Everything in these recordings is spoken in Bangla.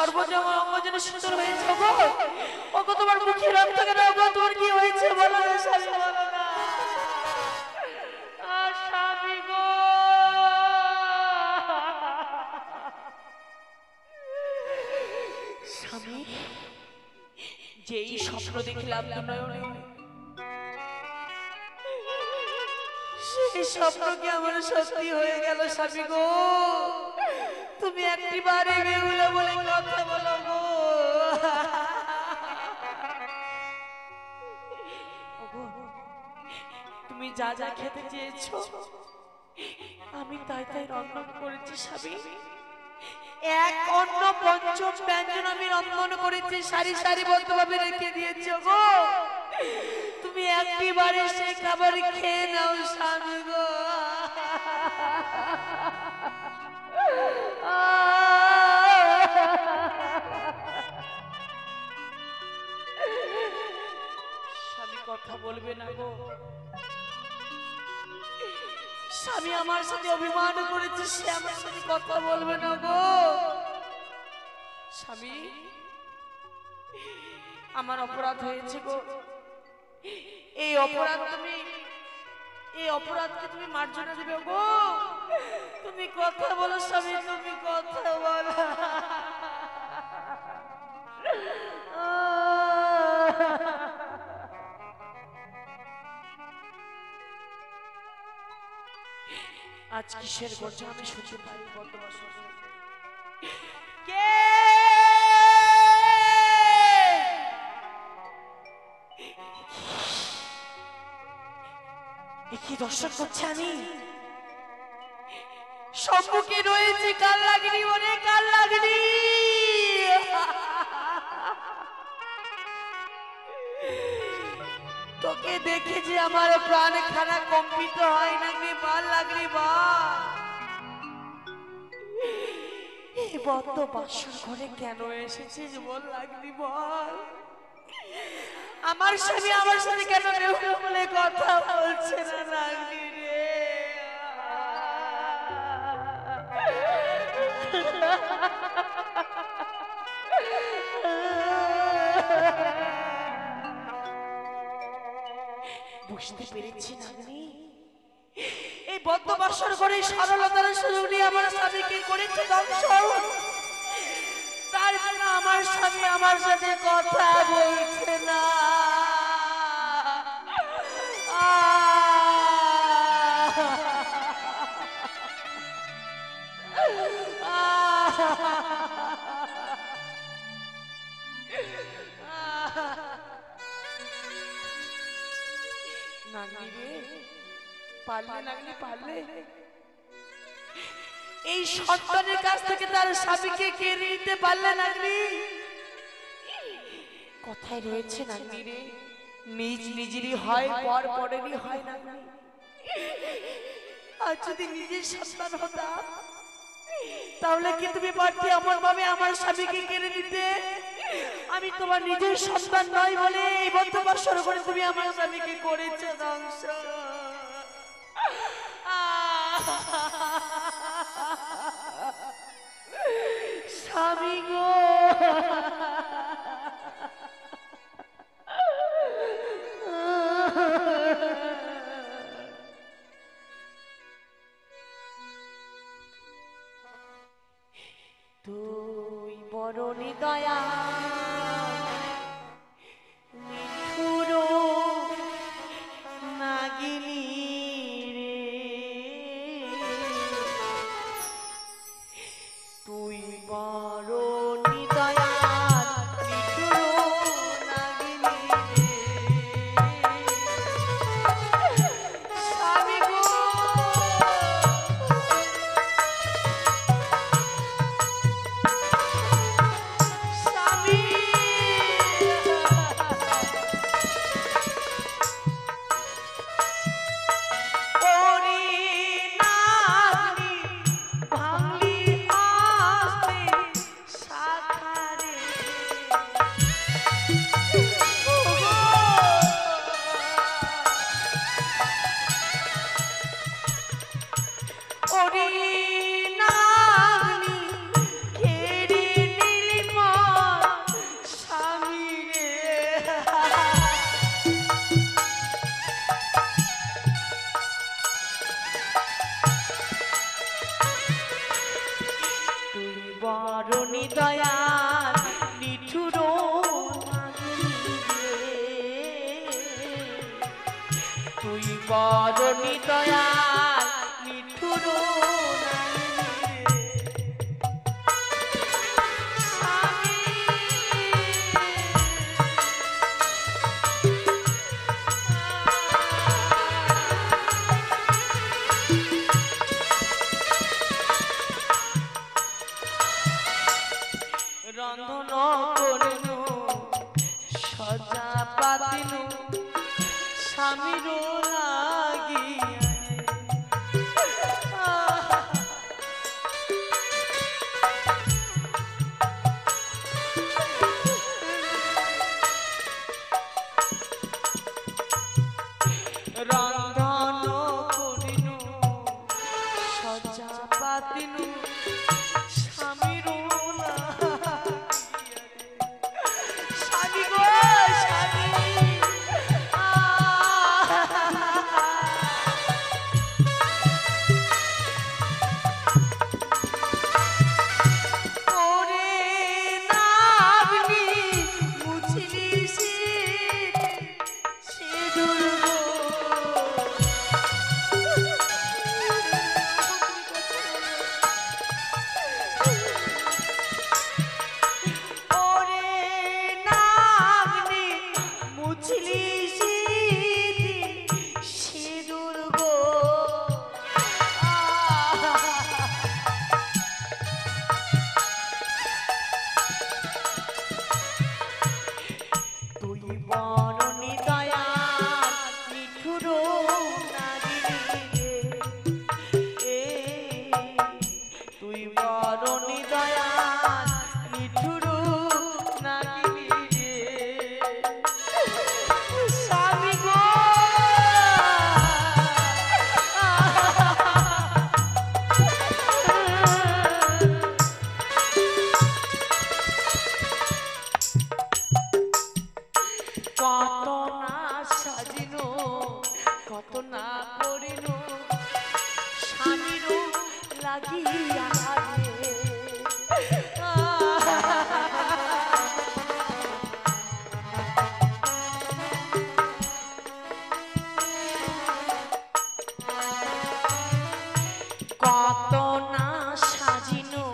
সর্বজঙ্গ অঙ্গ যেন শীতল হয়েছে গো। ওগো তোমার মুখে রক্ত কেন গো? তোমার কি হয়েছে বলো না স্বামী, বলো না। স্বামী গো, স্বামী, যেই স্বপ্ন দেখলাম নয়নে, সেই স্বপ্ন কি আমার সত্যি হয়ে গেল স্বামী গো? তুমি একটি বারে বেহুলা বলে কথা বলো গো। তুমি যা যা খেতে চেয়েছো আমি তাই তাই রন্ধন করেছি স্বামী। এক অন্ন পঞ্চম ব্যঞ্জন আমি রন্ধন করেছি, সারি সারি বদ্ধভাবে রেখে দিয়েছো গো। তুমি একটি বারে সেই খাবার খেয়ে নাও স্বামী গো। স্বামী কথা বলবে না গো। স্বামী আমার সাথে অভিমান করেছে, সে আমার সাথে কথা বলবে না গো। স্বামী, আমার অপরাধ হয়েছে গো। এই অপরাধকে তুমি মার্জনা দেবে গো। তুমি কথা বলো স্বামী, তুমি কথা বলো। আজ কিসের গর্জন আমি শুনতে পাই? কে কি দর্শন করছে? আমি সম্মুখে রয়েছে কাল লাগনি, অনেক কাল লাগনি। তোকে দেখে যে আমার প্রাণ খানা কম্পিত হয় না রে বাল লাগনি বা। এই বদ্ধ বাসর ঘরে কেন এসেছিস বল লাগনি বল? আমার স্বামী আমার সাথে কেন বেহুলা বলে কথা বলছে না লাগনি রে? বুঝতে পেরেছি নাগনি, এই বদ্ধ বাসর ঘরে সরলতার সুযোগ নিয়ে আমার স্বামীকে করেছে ধ্বংস। তার জন্য আমার স্বামী আমার সাথে কথা বলছে না। নাগনি রে, পারলে নাগনি, পারলে এই সন্তানের কাছ থেকে তার স্বামীকে কেড়ে নিতে পারলে নাগনি? কথায় রয়েছে নাগনি রে, নিজ নিজেরই হয় পর পরেরই হয় নাগনি। আর যদি নিজের সন্তান হতাম তাহলে কি তুমি পারতে এমন ভাবে আমার স্বামীকে কেড়ে নিতে? আমি তোমার নিজের সন্তান নয় বলে এই বদ্ধ বাসর ঘরে তুমি আমার স্বামীকে করেছো ধ্বংস। স্বামী গো, তুই বড় নিদয়া নিঠুর নাগিনী রে, তুই বড় নিদয়া নিঠুর নাগিনী রে। স্বামী গো, স্বামী ওরে নাগনি কেড়ে নিলি বরণী দয়াল নিঠুর তুই বরণী দয়াল নিঠুর রন্ধন করিনু সজা পাতিনু স্বামীর লাগিয়া রন্ধন করিনু সজা পাতিনু স্বামীর কত না সাজিনো কত না করিনো স্বামীর লাগিয়া কত না সাজিনো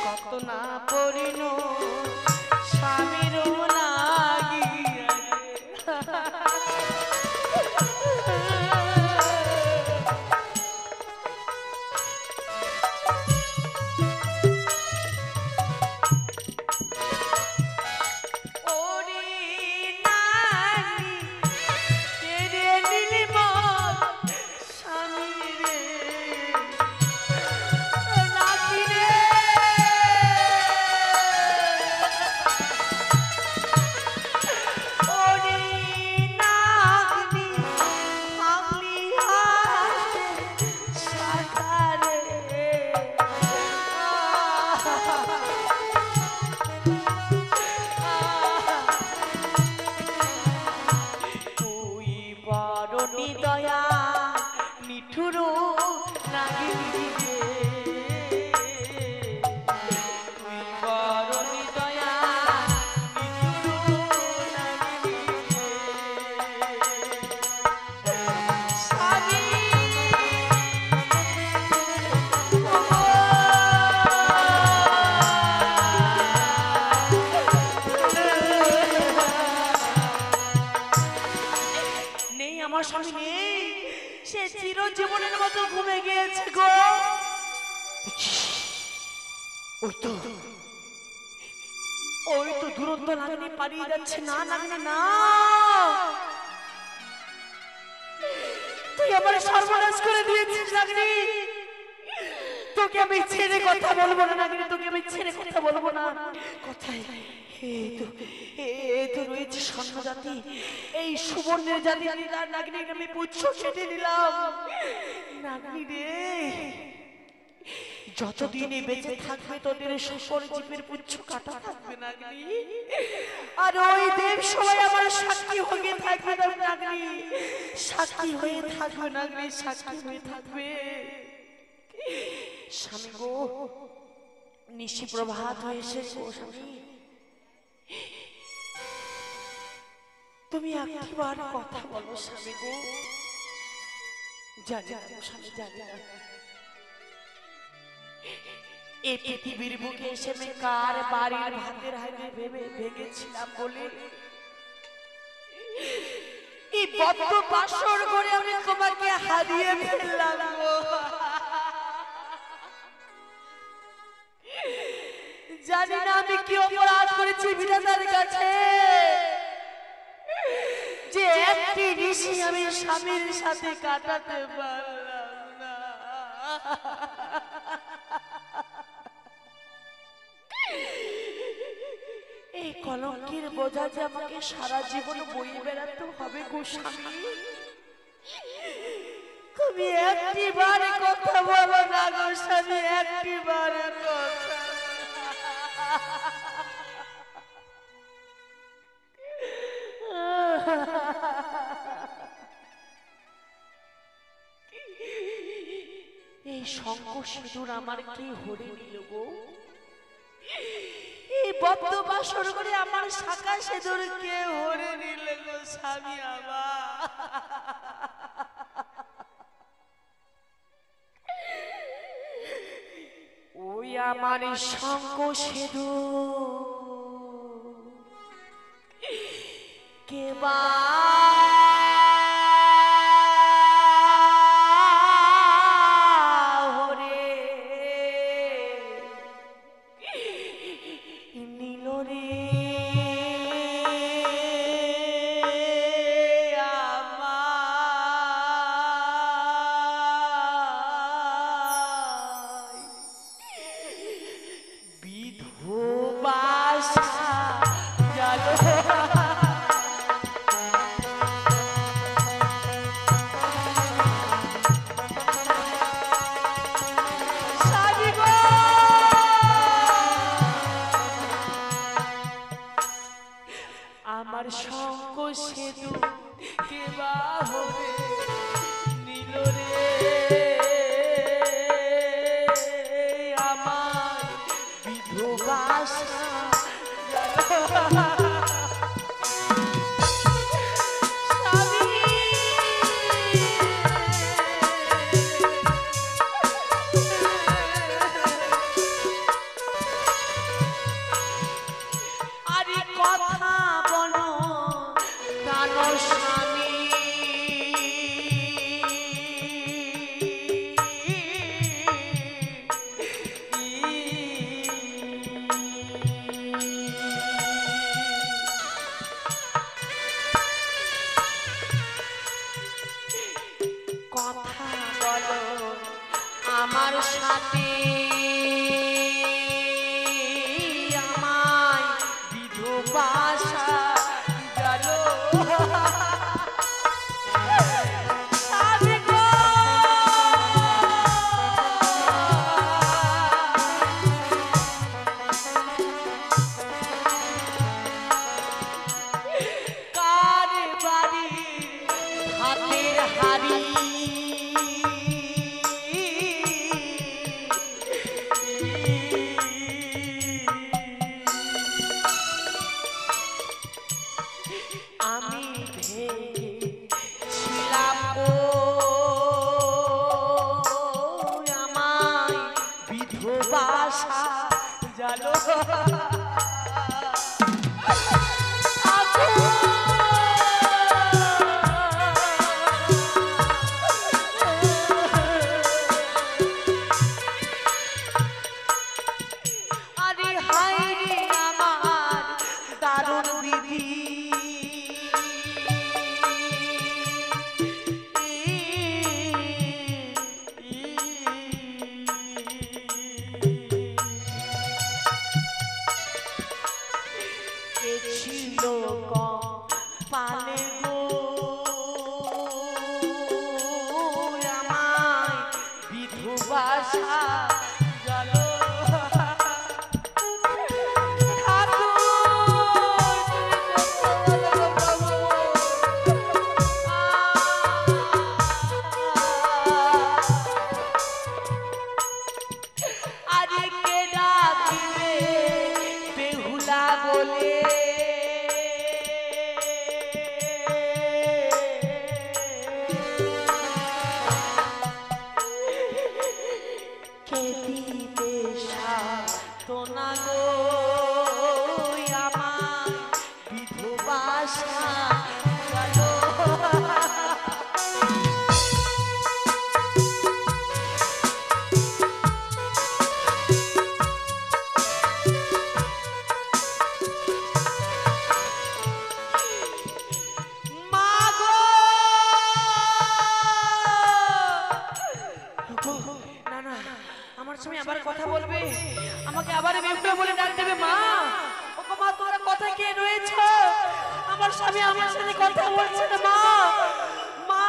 কত না করিনো স্বামীর দয়া নিঠুর নাগিনী তুই বরণী দয়া নিঠুর নাগিনী স্বামী নেই আমার স্বামী নেই সে চিরজীবনের মতো ঘুমে গিয়েছে গো ওই তো দুরন্ত নাগিনী পালিয়ে যাচ্ছে না নাগিনী না তুই আমার সর্বনাশ করে দিয়েছিস নাগিনী তোকে আমি ছেড়ে কথা বলবো না নাগিনী তোকে আমি ছেড়ে কথা বলবো না কোথায় তো রয়েছে স্বর্ণ জাতি এই সুবর্ণের জাতি নাগিনী আমি পুচ্ছ কেটে দিলাম নাগিনী রে যতদিনে বেঁচে থাকবে তোদের সকল জীবের পুচ্ছ কাটা থাকবে নাগিনী আর ওই দেব সবাই আমার সাক্ষী হয়ে থাকবে নাগিনী সাক্ষী হয়ে থাকবে নাগিনী সাক্ষী হয়ে থাকবে স্বামী গো নিশি প্রভাত হয়েছে গো স্বামী, তুমি একবার কথা বলো স্বামী গো। জানি না স্বামী, জানি না এই পৃথিবীর বুকে এসে আমি কার বাড়ির ভাতের হাড়ি ভেবে ভেঙেছিলাম বলে এই বদ্ধ বাসর করে আমি তোমাকে হারিয়ে ফেললাম গো। জানি না আমি কি অপরাধ করেছি বিধাতার কাছে যে একটি নিশি আমি স্বামীর সাথে কাটাতে পারলাম না। এই কলঙ্কের বোঝা যে আমাকে সারা জীবন বয়ে বেড়াতে হবে গো স্বামী। তুমি একটি বারে কথা বলো না গো স্বামী, একটি বারে কথা। এই শঙ্খ সিঁদুর আমার কি হরে নিল গো? এই বদ্ধ বাসর করে আমার শাখা সিঁদুর কে হরে নিল গো স্বামী আমার? ওই আমার শঙ্খ সিঁদুর কে বা আমার শঙ্খ সিঁদুর কে বা হরে নিল রে আমার বিধবা আমার সাথে আমায় বিধবা গেল। কার বাড়ি হাতের হাড়ি আমি ভেবেছিলাম ও আমায় বিধবা জানো। আরে হায় রে আমার দারুণ বিধি, ছিল পালে গো আমায় বিধবা গেল। আরে কে দিতে সাধনা গো আমার বিধবাসা গেল। আবার কথা বলবে, আমাকে আবার বেহুলা বলে ডাক দেবে। মা, ওগো মা, তোমরা কথা কে রয়েছে? আমার স্বামী আমার সাথে কথা বলছে না। মা, মা,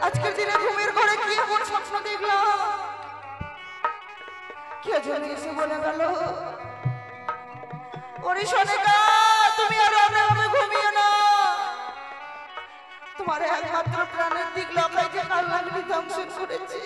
আজকের দিনে ঘুমের ঘরে কি এমন স্বপ্ন দেখলাম? কে জানে এসে বলে গেল, ওরে সোনিকা, তুমি আর এভাবে ঘুমিও না। তোমার একমাত্র প্রাণের দিক লকাইতে কাল লাগলি ধ্বংস করেছে।